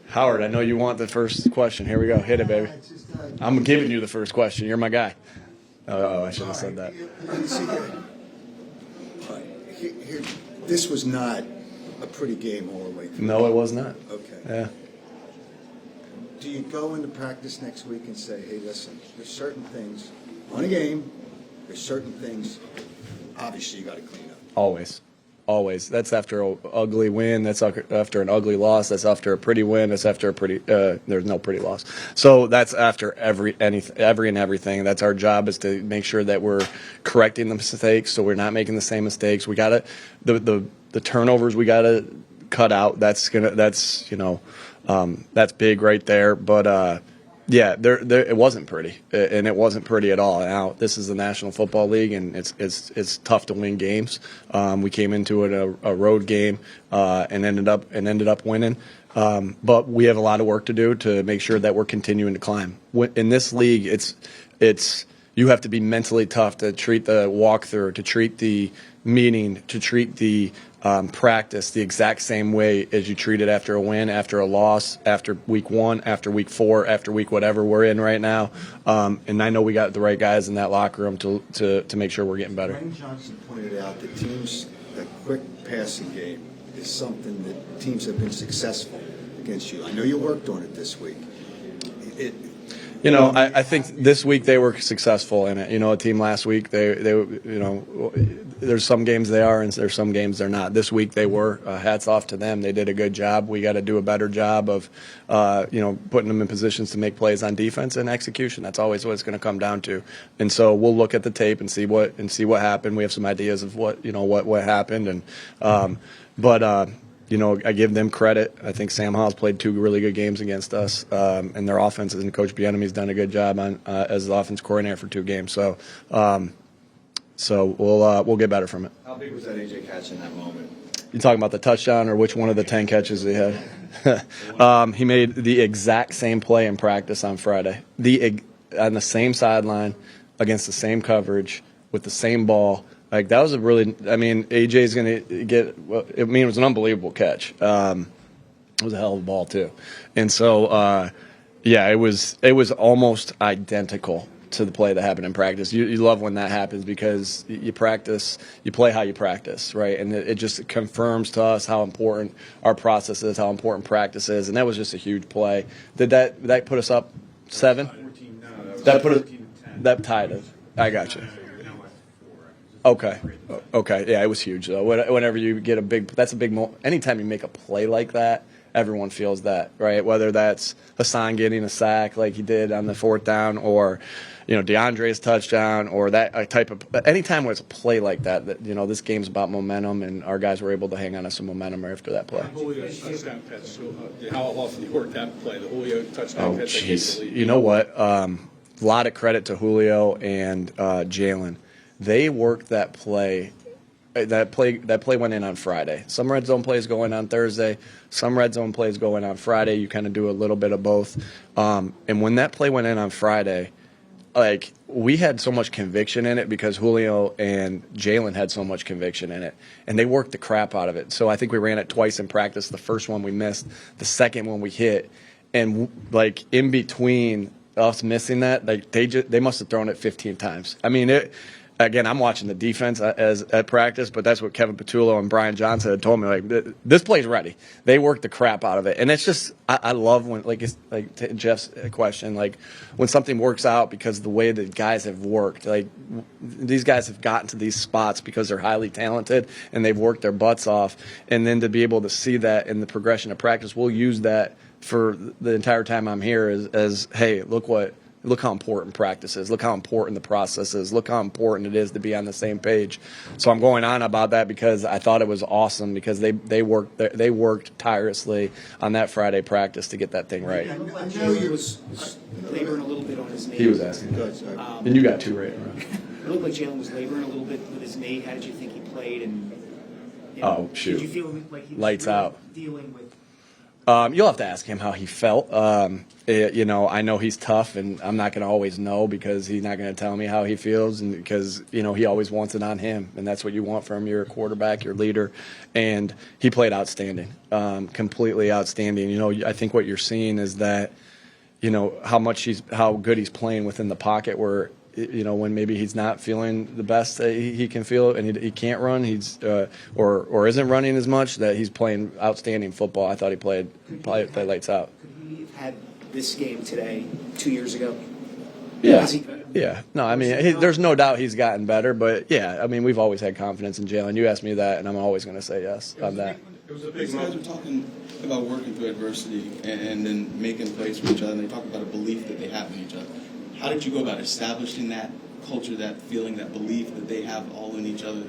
Howard, I know you want the first question. Here we go. Hit it, baby. I'm giving you the first question. You're my guy. Oh, I should have said that. This was not a pretty game all the way through. No, it was not. Okay. Yeah. Do you go into practice next week and say, hey, listen, there's certain things on a game, there's certain things, obviously, you got to clean up? Always. Always. That's after an ugly win. That's after an ugly loss. That's after a pretty win. That's after a pretty. There's no pretty loss. So that's after every and everything. That's our job, is to make sure that we're correcting the mistakes, so we're not making the same mistakes. We got to the turnovers we got to cut out. That's big right there. But yeah, it wasn't pretty, and it wasn't pretty at all. Now, this is the National Football League, and it's tough to win games. We came into it a road game and ended up winning. But we have a lot of work to do to make sure that we're continuing to climb. In this league, it's you have to be mentally tough to treat the walkthrough, to treat the meeting, to treat the practice the exact same way as you treat it after a win, after a loss, after week 1, after week 4, after week whatever we're in right now. And I know we got the right guys in that locker room to make sure we're getting better. Ryan Johnson pointed out that that quick passing game is something that teams have been successful against you. I know you worked on it this week. I think this week they were successful in it. A team last week, there's some games they are and there's some games they're not. This week they were. Hats off to them. They did a good job. We got to do a better job of, putting them in positions to make plays on defense and execution. That's always what it's going to come down to. And so we'll look at the tape and see what happened. We have some ideas of what happened, and I give them credit. I think Sam Howell's played 2 really good games against us, and their offense, and Coach Bieniemy's done a good job as the offense coordinator for 2 games. So we'll get better from it. How big was that A.J. catch in that moment? You talking about the touchdown or which one of the 10 catches he had? He made the exact same play in practice on Friday, on the same sideline, against the same coverage, with the same ball. Like, that was AJ's going to get – it was an unbelievable catch. It was a hell of a ball, too. And so, it was almost identical to the play that happened in practice. You love when that happens, because you practice – you play how you practice, right? And it just confirms to us how important our process is, how important practice is. And that was just a huge play. Did that put us up 7? 14, no, that tied us. I got you. Okay. Yeah, it was huge though. Whenever you get that's a big moment. Anytime you make a play like that, everyone feels that, right? Whether that's Hassan getting a sack like he did on the 4th down, or DeAndre's touchdown, or that type of. Anytime there's a play like that, this game's about momentum, and our guys were able to hang on to some momentum after that play. Julio's touchdown catch. How often do you work that play? The Julio touchdown catch. Oh, jeez. You know what? A lot of credit to Julio and Jalen. They worked that play. That play went in on Friday. Some red zone plays going on Thursday. Some red zone plays going on Friday. You kind of do a little bit of both. And when that play went in on Friday, we had so much conviction in it because Julio and Jalen had so much conviction in it, and they worked the crap out of it. So I think we ran it twice in practice. The first one we missed. The second one we hit, and in between us missing that, they must have thrown it 15 times. Again, I'm watching the defense at practice, but that's what Kevin Patullo and Brian Johnson had told me. This play's ready. They work the crap out of it, and it's just I love when it's to Jeff's question, when something works out because of the way the guys have worked. These guys have gotten to these spots because they're highly talented and they've worked their butts off, and then to be able to see that in the progression of practice, we'll use that for the entire time I'm here as hey, look how important practice is. Look how important the process is. Look how important it is to be on the same page. So I'm going on about that because I thought it was awesome, because they worked tirelessly on that Friday practice to get that thing right. I know he was laboring a little bit on his knee. He was asking. And you got 2 right. It looked like Jalen was laboring a little bit with his knee. How did you think he played? And oh, shoot. Did you feel like he was Lights really out. dealing with You'll have to ask him how he felt. I know he's tough, and I'm not going to always know because he's not going to tell me how he feels, and because he always wants it on him, and that's what you want from your quarterback, your leader. And he played outstanding, completely outstanding. I think what you're seeing is that how good he's playing within the pocket, where when maybe he's not feeling the best that he can feel, and he can't run, or isn't running as much, that he's playing outstanding football. I thought he played lights out. Could he have had this game today 2 years ago? Yeah. Yeah. No, I mean, there's no doubt he's gotten better, but yeah, I mean, we've always had confidence in Jalen. You asked me that, and I'm always going to say yes on that. These guys were talking about working through adversity and then making plays for each other, and they talk about a belief that they have in each other. How did you go about establishing that culture, that feeling, that belief that they have all in each other?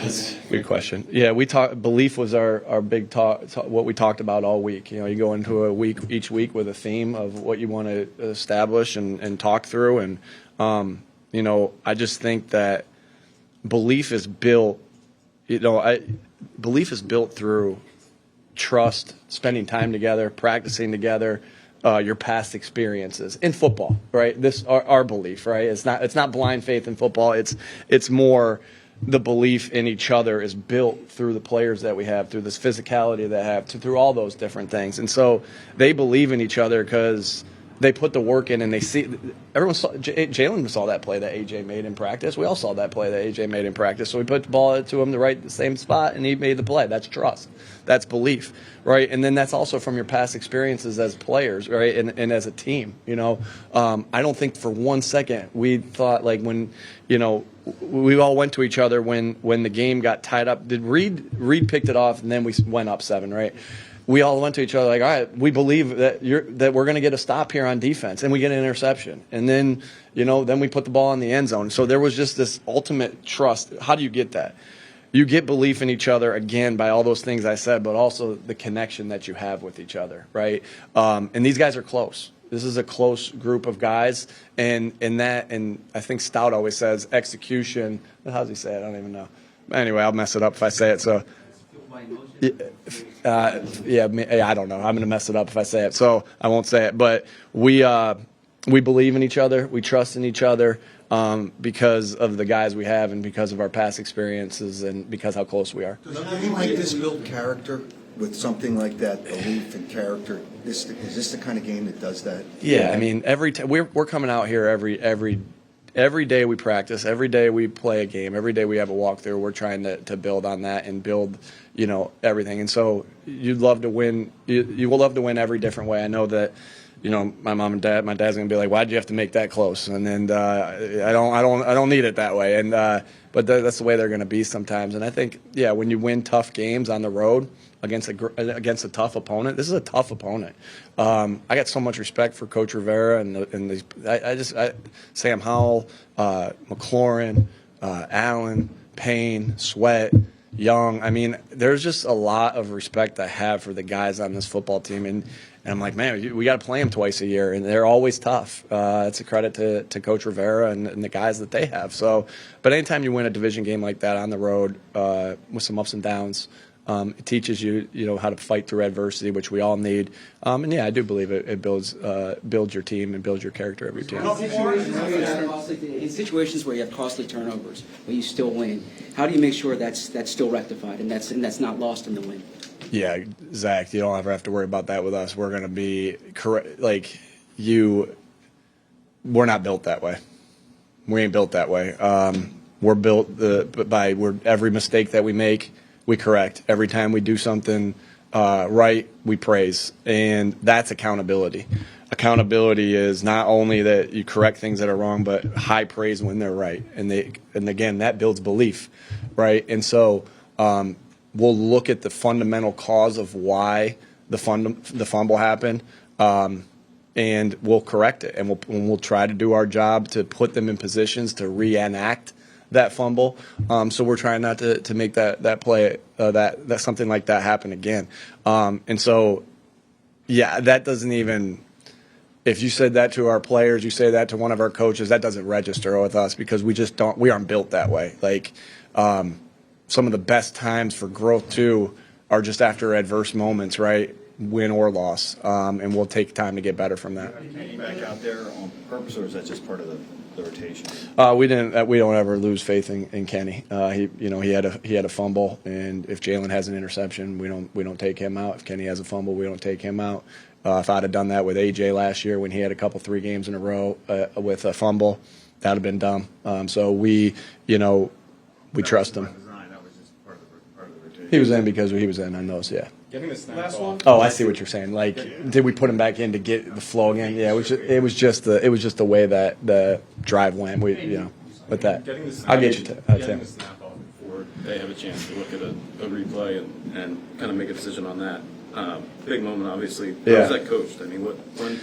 That's a good question. Yeah, belief was our big talk, what we talked about all week. You go into each week with a theme of what you want to establish and talk through. And, I just think that belief is built, belief is built through trust, spending time together, practicing together, your past experiences in football, right? This our belief, right? It's not blind faith in football. It's more the belief in each other is built through the players that we have, through this physicality that have, through all those different things. And so they believe in each other because they put the work in, and they see. Jalen saw that play that AJ made in practice. We all saw that play that AJ made in practice. So we put the ball to him the same spot, and he made the play. That's trust. That's belief, right? And then that's also from your past experiences as players, right? And as a team, I don't think for 1 second we thought when, we all went to each other when the game got tied up. Did Reed picked it off, and then we went up 7, right? We all went to each other all right, we believe that we're going to get a stop here on defense, and we get an interception. And then, then we put the ball in the end zone. So there was just this ultimate trust. How do you get that? You get belief in each other, again, by all those things I said, but also the connection that you have with each other, right? And these guys are close. This is a close group of guys, and I think Stout always says execution. How does he say it? I don't even know. Anyway, I'll mess it up if I say it. So. I don't know. I'm going to mess it up if I say it, so I won't say it. But we believe in each other. We trust in each other because of the guys we have and because of our past experiences and because how close we are. Does a game like this build character with something like that, belief and character? Is this the kind of game that does that? Yeah, I mean, we're coming out here every day we practice, every day we play a game, every day we have a walkthrough. We're trying to build on that and build, everything. And so you'd love to win. You will love to win every different way. I know that, my mom and dad. My dad's gonna be like, "Why'd you have to make that close?" And then I don't need it that way. And but that's the way they're gonna be sometimes. And I think, when you win tough games on the road against a tough opponent, this is a tough opponent. I got so much respect for Coach Rivera and these. Sam Howell, McLaurin, Allen, Payne, Sweat, Young. I mean, there's just a lot of respect I have for the guys on this football team, and I'm like, man, we got to play them twice a year, and they're always tough. It's a credit to Coach Rivera and the guys that they have. So, but anytime you win a division game like that on the road with some ups and downs, it teaches you, how to fight through adversity, which we all need. And I do believe it builds your team and builds your character of your team. In situations where you have costly turnovers, but you still win, how do you make sure that's still rectified and that's not lost in the win? Yeah, Zach, you don't ever have to worry about that with us. We're going to be correct. We're not built that way. We ain't built that way. We're built by every mistake that we make, we correct. Every time we do something right, we praise. And that's accountability. Accountability is not only that you correct things that are wrong, but high praise when they're right. And again, that builds belief, right? And so we'll look at the fundamental cause of why the fumble happened, and we'll correct it. And we'll try to do our job to put them in positions to reenact that fumble. So we're trying not to make that play, that something like that happen again. And so, that doesn't even. If you said that to our players, you say that to one of our coaches, that doesn't register with us because we aren't built that way. Some of the best times for growth too are just after adverse moments, right? win or loss, and we'll take time to get better from that. Kenny back out there on purpose, or is that just part of the rotation? We didn't. We don't ever lose faith in Kenny. He had a fumble, and if Jalen has an interception, we don't take him out. If Kenny has a fumble, we don't take him out. If I'd have done that with AJ last year when he had a couple 3 games in a row with a fumble, that'd have been dumb. So we trust him. That was just part of the rotation. He was in because he was in on those. Yeah. Getting the snap off. Oh, I see what you're saying. Like, did we put him back in to get the flow again? Yeah, it was just the way that the drive went. With that, Getting the snap, I'll get you to getting Tim. the snap off before they have a chance to look at a replay and kind of make a decision on that. Big moment, obviously. How Yeah. was that coached? I mean, when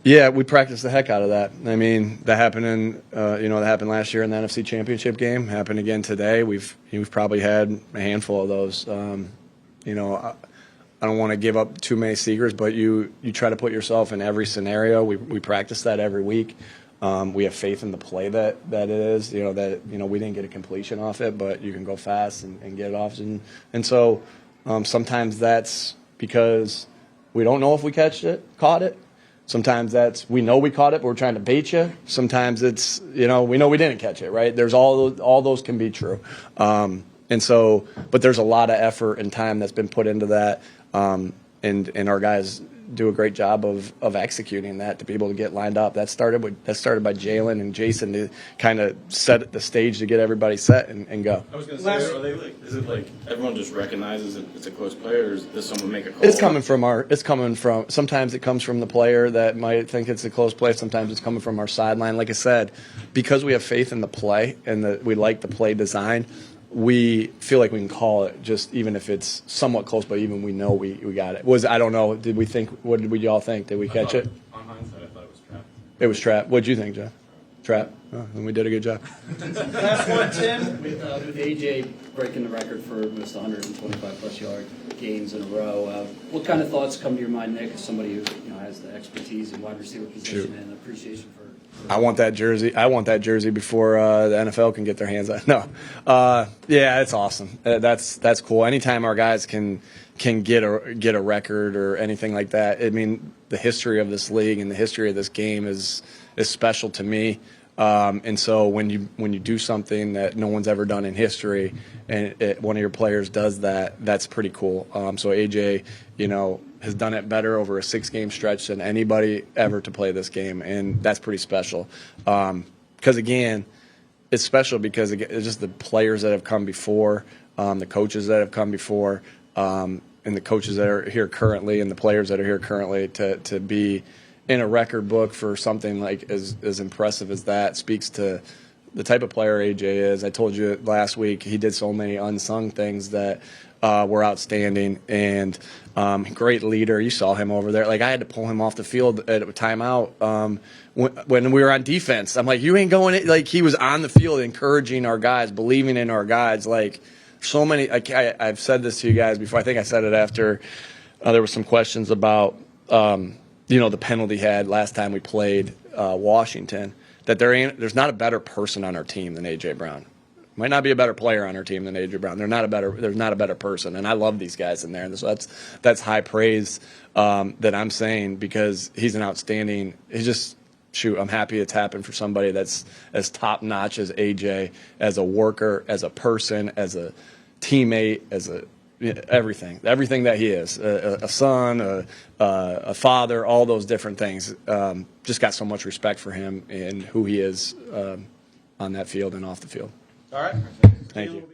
Yeah, we practiced the heck out of that. I mean, that happened that happened last year in the NFC Championship game. Happened again today. We've probably had a handful of those. I don't want to give up too many secrets, but you try to put yourself in every scenario. We practice that every week. We have faith in the play that it is. We didn't get a completion off it, but you can go fast and get it off. And so sometimes that's because we don't know if we caught it. Sometimes we know we caught it, but we're trying to bait you. Sometimes it's we know we didn't catch it. Right? There's all those can be true. But there's a lot of effort and time that's been put into that. And our guys do a great job of executing that to be able to get lined up. That started by Jalen and Jason to kind of set the stage to get everybody set and go. I was going to say, is it like everyone just recognizes it's a close play, or does someone make a call? It's coming from sometimes it comes from the player that might think it's a close play. Sometimes it's coming from our sideline. Like I said, because we have faith in the play and we like the play design, we feel like we can call it just even if it's somewhat close, but even we know we got it. I don't know. What did we all think? Did we catch it? On hindsight, I thought it was trapped. It was trap. What'd you think, Jeff? Trap? Oh, then we did a good job. Last one, Tim. With AJ breaking the record for most 125-plus yard games in a row, what kind of thoughts come to your mind, Nick, as somebody who has the expertise in wide receiver position and appreciation for? I want that jersey. Before the NFL can get their hands on it. No. Yeah, it's awesome. That's cool. Anytime our guys can get a record or anything like that, I mean, the history of this league and the history of this game is special to me. And so when you do something that no one's ever done in history, and one of your players does that, that's pretty cool. So AJ, has done it better over a 6-game stretch than anybody ever to play this game, and that's pretty special. Because again, it's special because it's just the players that have come before, the coaches that have come before, and the coaches that are here currently, and the players that are here currently to be in a record book for something like as impressive as that speaks to the type of player AJ is. I told you last week he did so many unsung things that were outstanding, and great leader. You saw him over there. Like, I had to pull him off the field at a timeout when we were on defense. I'm like, you ain't going in. Like, he was on the field encouraging our guys, believing in our guys. Like, so many. I've said this to you guys before. I think I said it after there were some questions about the penalty he had last time we played Washington. That there's not a better person on our team than A.J. Brown. Might not be a better player on our team than A.J. Brown. There's not a better person, and I love these guys in there. And so that's high praise that I'm saying, because he's an outstanding. He's just I'm happy it's happened for somebody that's as top notch as A.J. as a worker, as a person, as a teammate, as everything that he is, a son, a father, all those different things. Just got so much respect for him and who he is on that field and off the field. All right. Thank you.